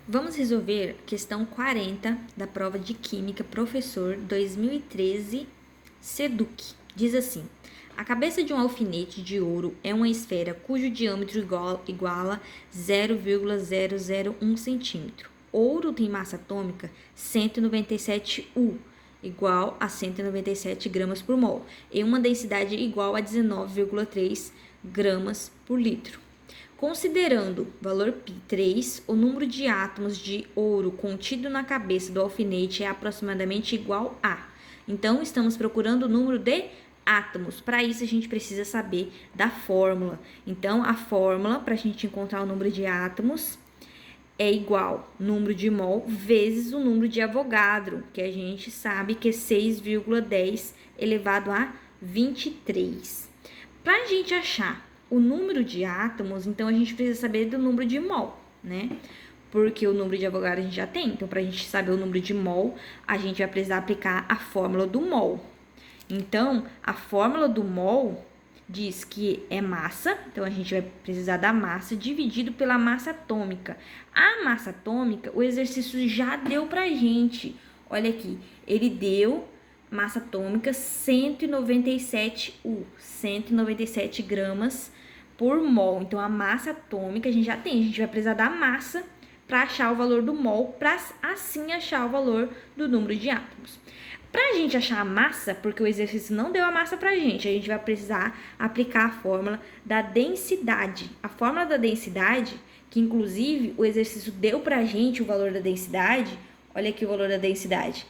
Vamos resolver questão 40 da prova de Química, professor 2013, SEDUC. Diz assim: a cabeça de um alfinete de ouro é uma esfera cujo diâmetro iguala 0,001 centímetro. Ouro tem massa atômica 197 U, igual a 197 gramas por mol, e uma densidade igual a 19,3 gramas por litro. Considerando valor π3, o número de átomos de ouro contido na cabeça do alfinete é aproximadamente igual a. Então, estamos procurando o número de átomos. Para isso, a gente precisa saber da fórmula. Então, a fórmula para a gente encontrar o número de átomos é igual número de mol vezes o número de Avogadro, que a gente sabe que é 6,10 elevado a 23. Para a gente achar o número de átomos, então a gente precisa saber do número de mol, né? Porque o número de Avogadro a gente já tem. Então, para a gente saber o número de mol, a gente vai precisar aplicar a fórmula do mol. Então, a fórmula do mol diz que é massa, então a gente vai precisar da massa dividido pela massa atômica. A massa atômica, o exercício já deu pra gente. Olha aqui, ele deu massa atômica 197 U, 197 gramas por mol. Então, a massa atômica a gente já tem, a gente vai precisar da massa para achar o valor do mol, para assim achar o valor do número de átomos. Para a gente achar a massa, porque o exercício não deu a massa para a gente vai precisar aplicar a fórmula da densidade. A fórmula da densidade, que inclusive o exercício deu para a gente o valor da densidade, olha aqui o valor da densidade.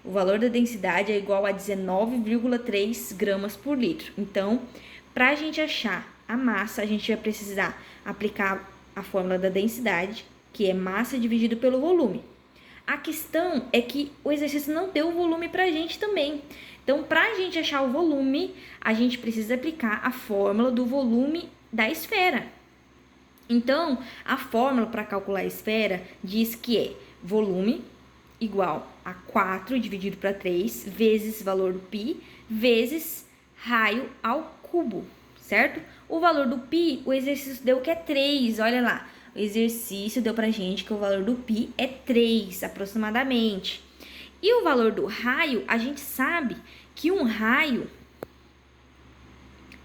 O valor da densidade é igual a 19,3 gramas por litro. Então, para a gente achar a massa, a gente vai precisar aplicar a fórmula da densidade, que é massa dividido pelo volume. A questão é que o exercício não deu o volume pra gente também. Então, pra gente achar o volume, a gente precisa aplicar a fórmula do volume da esfera. Então, a fórmula para calcular a esfera diz que é volume igual a 4 dividido para 3 vezes valor do π vezes raio ao cubo, certo? O valor do π, o exercício deu que é 3, olha lá. O exercício deu pra gente que o valor do π é 3, aproximadamente. E o valor do raio, a gente sabe que um raio,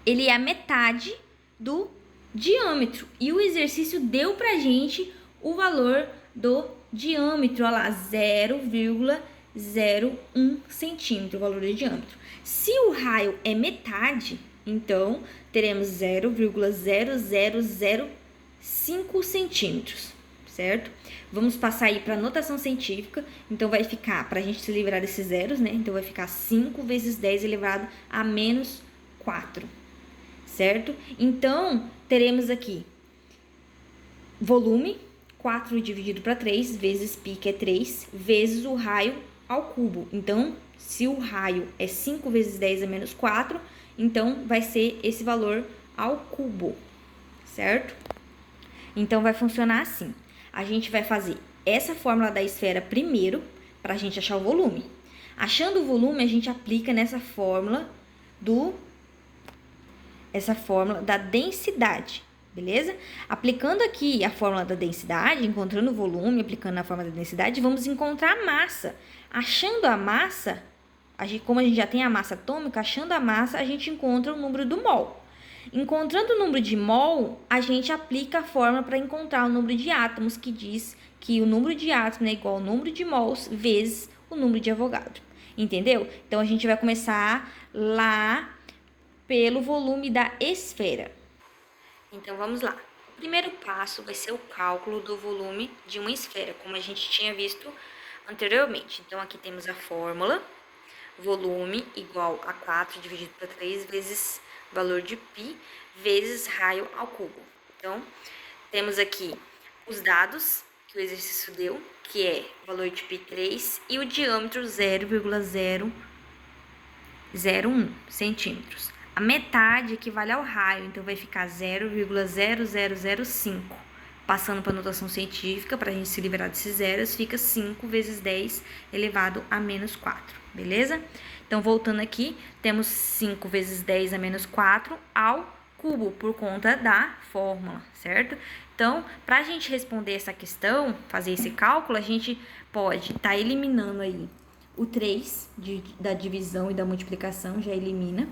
ele é a metade do diâmetro. E o exercício deu pra gente o valor do diâmetro, olha lá, 0,01 centímetro, o valor do diâmetro. Se o raio é metade, então teremos 0,0005 centímetros, certo? Vamos passar aí para notação científica, então vai ficar, para a gente se livrar desses zeros, né? Então vai ficar 5 vezes 10 elevado a menos 4, certo? Então, teremos aqui volume, 4 dividido para 3, vezes π, que é 3, vezes o raio ao cubo. Então, se o raio é 5 vezes 10 a menos 4, então vai ser esse valor ao cubo, certo? Então, vai funcionar assim. A gente vai fazer essa fórmula da esfera primeiro, para a gente achar o volume. Achando o volume, a gente aplica nessa fórmula da densidade, beleza? Aplicando aqui a fórmula da densidade, encontrando o volume, aplicando a fórmula da densidade, vamos encontrar a massa. Achando a massa, como a gente já tem a massa atômica, achando a massa, a gente encontra o número do mol. Encontrando o número de mol, a gente aplica a fórmula para encontrar o número de átomos, que diz que o número de átomos é igual ao número de mols vezes o número de Avogadro. Entendeu? Então, a gente vai começar lá pelo volume da esfera. Então, vamos lá. O primeiro passo vai ser o cálculo do volume de uma esfera, como a gente tinha visto anteriormente. Então, aqui temos a fórmula, volume igual a 4 dividido por 3 vezes valor de π vezes raio ao cubo. Então, temos aqui os dados que o exercício deu, que é o valor de π 3 e o diâmetro 0,001 centímetros. A metade equivale ao raio, então vai ficar 0,0005. Passando para a notação científica, para a gente se livrar desses zeros, fica 5 vezes 10 elevado a menos 4, beleza? Então, voltando aqui, temos 5 vezes 10 a menos 4 ao cubo, por conta da fórmula, certo? Então, para a gente responder essa questão, fazer esse cálculo, a gente pode estar eliminando aí o 3 da divisão e da multiplicação, já elimina.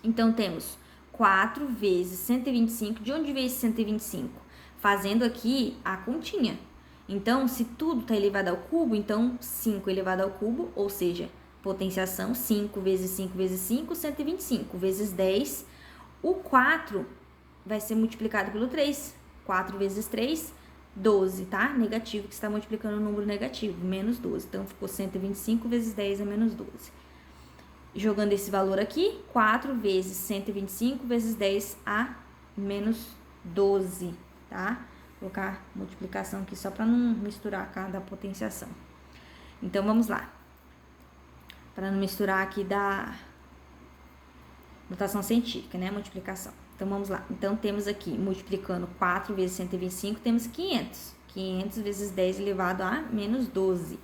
Então, temos 4 vezes 125. De onde veio esse 125? Fazendo aqui a continha. Então, se tudo está elevado ao cubo, então 5 elevado ao cubo, ou seja, potenciação 5 vezes 5 vezes 5, 125 vezes 10. O 4 vai ser multiplicado pelo 3. 4 vezes 3, 12, tá? Negativo, que está multiplicando o número negativo, menos 12. Então, ficou 125 vezes 10 é menos 12. Jogando esse valor aqui, 4 vezes 125 vezes 10 a menos 12, tá? Vou colocar multiplicação aqui só para não misturar cada potenciação. Então, vamos lá. Para não misturar aqui da notação científica, né? Multiplicação. Então, vamos lá. Então, temos aqui, multiplicando 4 vezes 125, temos 500. 500 vezes 10 elevado a menos 12.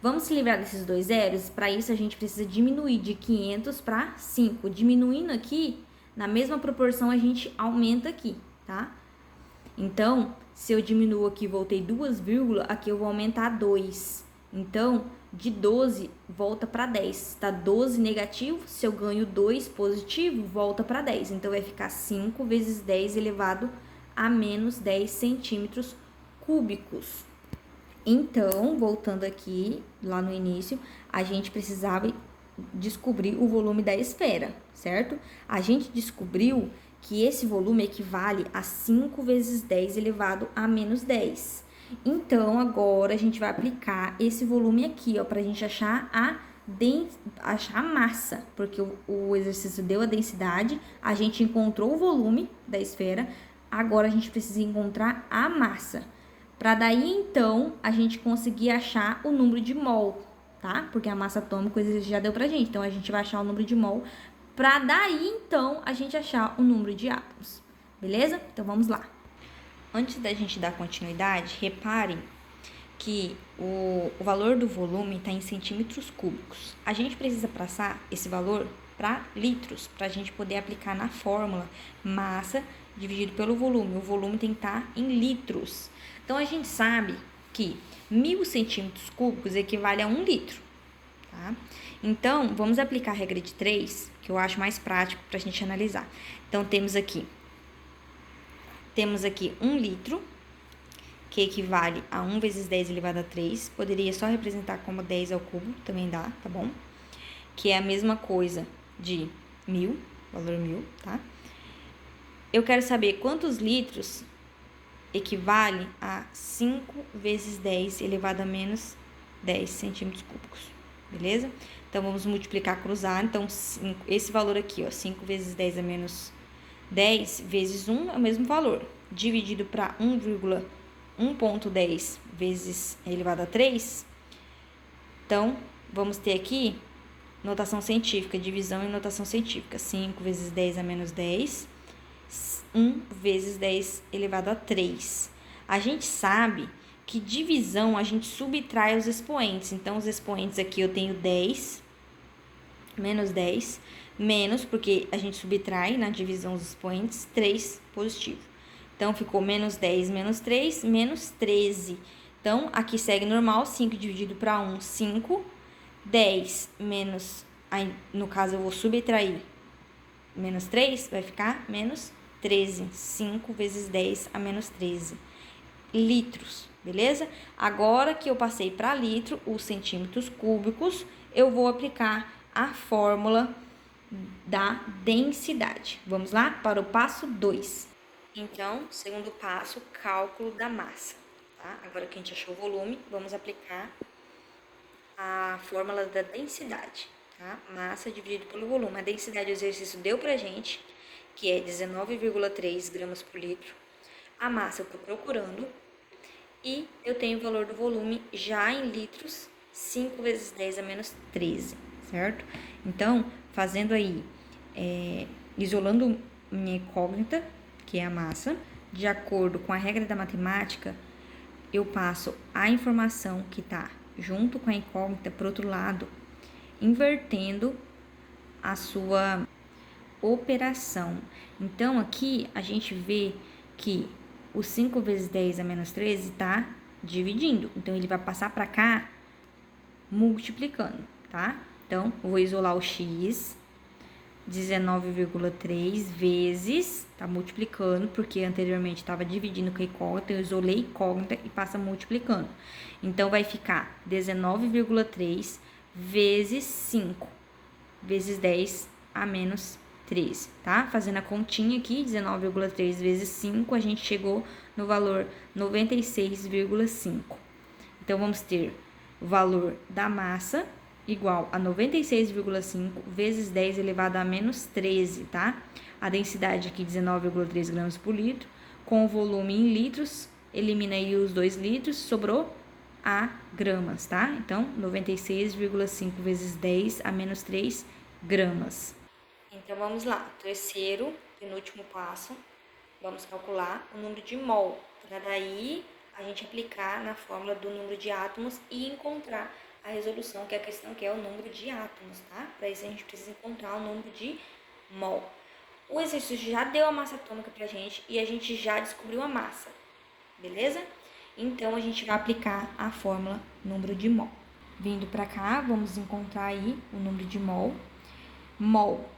Vamos se livrar desses dois zeros? Para isso, a gente precisa diminuir de 500 para 5. Diminuindo aqui, na mesma proporção, a gente aumenta aqui, tá? Então, se eu diminuo aqui, voltei 2 vírgulas, aqui eu vou aumentar 2. Então, de 12, volta para 10. Tá 12 negativo, se eu ganho 2 positivo, volta para 10. Então, vai ficar 5 vezes 10 elevado a menos 10 centímetros cúbicos. Então, voltando aqui, lá no início, a gente precisava descobrir o volume da esfera, certo? A gente descobriu que esse volume equivale a 5 vezes 10 elevado a menos 10. Então, agora a gente vai aplicar esse volume aqui, ó, pra gente achar a massa, porque o exercício deu a densidade, a gente encontrou o volume da esfera, agora a gente precisa encontrar a massa. Para daí, então, a gente conseguir achar o número de mol, tá? Porque a massa atômica já deu pra gente, então a gente vai achar o número de mol, para daí, então, a gente achar o número de átomos, beleza? Então, vamos lá. Antes da gente dar continuidade, reparem que o valor do volume está em centímetros cúbicos. A gente precisa passar esse valor para litros, para a gente poder aplicar na fórmula massa dividido pelo volume. O volume tem que estar em litros. Então, a gente sabe que 1.000 centímetros cúbicos equivale a 1 litro, tá? Então, vamos aplicar a regra de 3, que eu acho mais prático para a gente analisar. Então, temos aqui 1 litro, que equivale a 1 vezes 10 elevado a 3. Poderia só representar como 10 ao cubo, também dá, tá bom? Que é a mesma coisa de 1.000, valor 1.000, tá? Eu quero saber quantos litros equivale a 5 vezes 10 elevado a menos 10 centímetros cúbicos, beleza? Então, vamos multiplicar, cruzar. Então, esse valor aqui, ó, 5 vezes 10 a menos 10 vezes 1 é o mesmo valor, dividido para 1,10 vezes elevado a 3. Então, vamos ter aqui notação científica, divisão e notação científica. 5 vezes 10 a menos 10, 1 vezes 10 elevado a 3. A gente sabe que divisão a gente subtrai os expoentes. Então, os expoentes aqui eu tenho 10, menos 10, menos, porque a gente subtrai na divisão dos expoentes, 3 positivo. Então, ficou menos 10 menos 3, menos 13. Então, aqui segue normal, 5 dividido para 1, 5. 10 menos, aí, no caso eu vou subtrair menos 3, vai ficar menos 13. 5 vezes 10 a menos 13 litros, beleza? Agora que eu passei para litro, os centímetros cúbicos, eu vou aplicar a fórmula da densidade. Vamos lá para o passo 2. Então, segundo passo, cálculo da massa, tá? Agora que a gente achou o volume, vamos aplicar a fórmula da densidade, tá? Massa dividido pelo volume. A densidade do exercício deu pra gente, que é 19,3 gramas por litro. A massa eu tô procurando e eu tenho o valor do volume já em litros, 5 vezes 10 a menos 13, certo? Então, fazendo aí, isolando minha incógnita, que é a massa, de acordo com a regra da matemática, eu passo a informação que tá junto com a incógnita para outro lado, invertendo operação. Então, aqui a gente vê que o 5 vezes 10 a menos 13 tá dividindo. Então, ele vai passar para cá multiplicando, tá? Então, eu vou isolar o x, 19,3 vezes, tá multiplicando, porque anteriormente estava dividindo com a incógnita, eu isolei incógnita e passa multiplicando. Então, vai ficar 19,3 vezes 5, vezes 10 a menos 13, tá? Fazendo a continha aqui, 19,3 vezes 5, a gente chegou no valor 96,5. Então, vamos ter o valor da massa igual a 96,5 vezes 10 elevado a menos 13, tá? A densidade aqui, 19,3 gramas por litro, com o volume em litros, elimina aí os 2 litros, sobrou a gramas, tá? Então, 96,5 vezes 10 a menos 3 gramas. Então, vamos lá. Terceiro, penúltimo passo, vamos calcular o número de mol, para daí a gente aplicar na fórmula do número de átomos e encontrar a resolução, que é a questão que é o número de átomos, tá? Para isso a gente precisa encontrar o número de mol. O exercício já deu a massa atômica pra gente e a gente já descobriu a massa, beleza? Então, a gente vai aplicar a fórmula número de mol. Vindo para cá, vamos encontrar aí o número de mol. Mol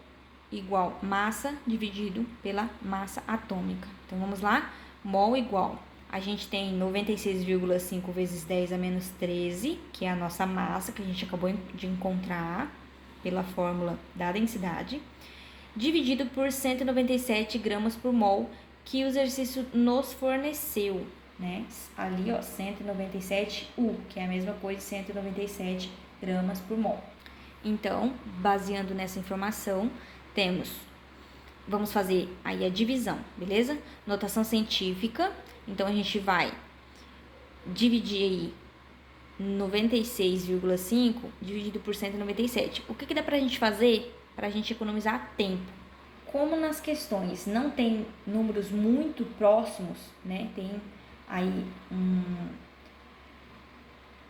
igual massa dividido pela massa atômica. Então, vamos lá. Mol igual, a gente tem 96,5 vezes 10 a menos 13, que é a nossa massa, que a gente acabou de encontrar pela fórmula da densidade, dividido por 197 gramas por mol, que o exercício nos forneceu, né? Ali, ó, 197 U, que é a mesma coisa de 197 gramas por mol. Então, baseando nessa informação, vamos fazer aí a divisão, beleza? Notação científica, então a gente vai dividir aí 96,5 dividido por 197. O que dá pra gente fazer pra gente economizar tempo? Como nas questões não tem números muito próximos, né? Tem aí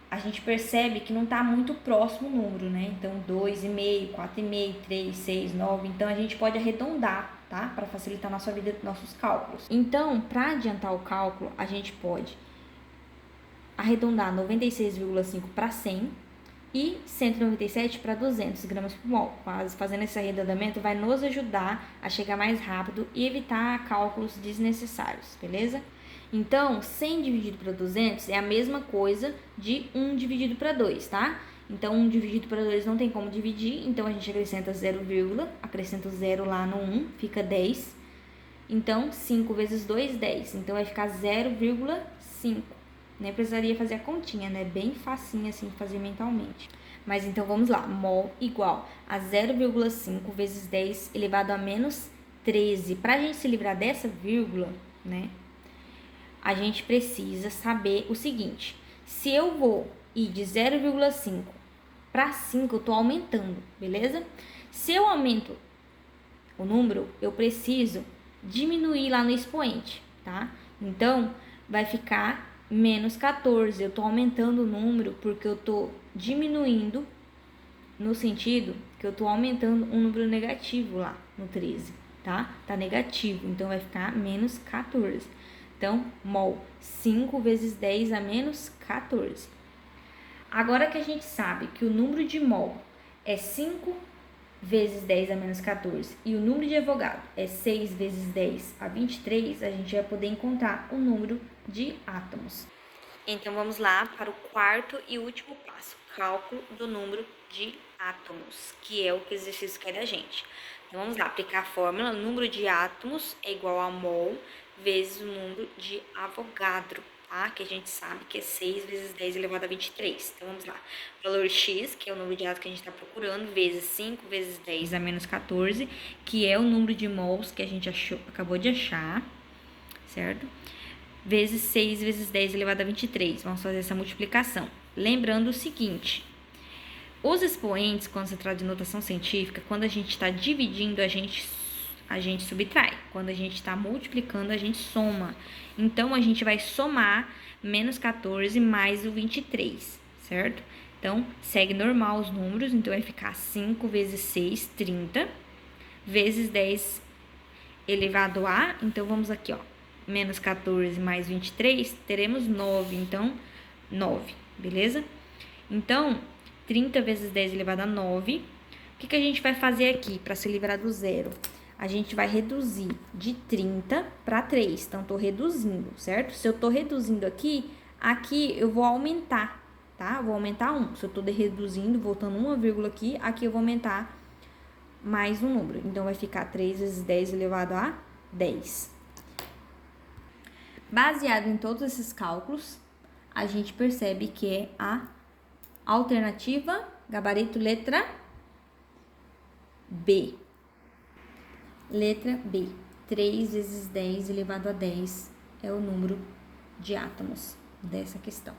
a gente percebe que não está muito próximo o número, né? Então, 2,5, 4,5, 3, 6, 9. Então, a gente pode arredondar, tá? Para facilitar a nossa vida, nossos cálculos. Então, para adiantar o cálculo, a gente pode arredondar 96,5 para 100 e 197 para 200 gramas por mol. Fazendo esse arredondamento vai nos ajudar a chegar mais rápido e evitar cálculos desnecessários, beleza? Então, 100 dividido para 200 é a mesma coisa de 1 dividido para 2, tá? Então, 1 dividido para 2 não tem como dividir, então a gente acrescenta 0, acrescenta o 0 lá no 1, fica 10. Então, 5 vezes 2, 10. Então, vai ficar 0,5. Nem precisaria fazer a continha, né? Bem facinho assim de fazer mentalmente. Mas então, vamos lá. Mol igual a 0,5 vezes 10 elevado a menos 13. Para a gente se livrar dessa vírgula, né? A gente precisa saber o seguinte: se eu vou ir de 0,5 para 5, eu estou aumentando, beleza? Se eu aumento o número, eu preciso diminuir lá no expoente, tá? Então, vai ficar menos 14. Eu estou aumentando o número porque eu estou diminuindo no sentido que eu estou aumentando um número negativo lá no 13, tá? Tá negativo, então vai ficar menos 14. Então, mol, 5 vezes 10 a menos 14. Agora que a gente sabe que o número de mol é 5 vezes 10 a menos 14 e o número de Avogadro é 6 vezes 10 a 23, a gente vai poder encontrar o número de átomos. Então, vamos lá para o quarto e último passo, cálculo do número de átomos, que é o que o exercício quer da gente. Então, vamos lá, aplicar a fórmula, o número de átomos é igual a mol vezes o número de Avogadro, tá? Que a gente sabe que é 6 vezes 10 elevado a 23. Então, vamos lá. Valor x, que é o número de átomos que a gente está procurando, vezes 5 vezes 10 a menos 14, que é o número de mols que a gente acabou de achar, certo? Vezes 6 vezes 10 elevado a 23. Vamos fazer essa multiplicação. Lembrando o seguinte: os expoentes, quando se trata de notação científica, quando a gente está dividindo, a gente subtrai. Quando a gente está multiplicando, a gente soma. Então, a gente vai somar menos 14 mais o 23, certo? Então, segue normal os números. Então, vai ficar 5 vezes 6, 30. vezes 10 elevado a, então vamos aqui, ó, menos 14 mais 23, teremos 9, então 9, beleza? Então, 30 vezes 10 elevado a 9, o que a gente vai fazer aqui para se livrar do zero? A gente vai reduzir de 30 para 3, então tô reduzindo, certo? Se eu tô reduzindo aqui eu vou aumentar, tá? Eu vou aumentar 1, se eu tô reduzindo, voltando uma vírgula aqui eu vou aumentar mais um número. Então, vai ficar 3 vezes 10 elevado a 10. Baseado em todos esses cálculos, a gente percebe que é a alternativa gabarito letra B. Letra B. 3 vezes 10 elevado a 10 é o número de átomos dessa questão.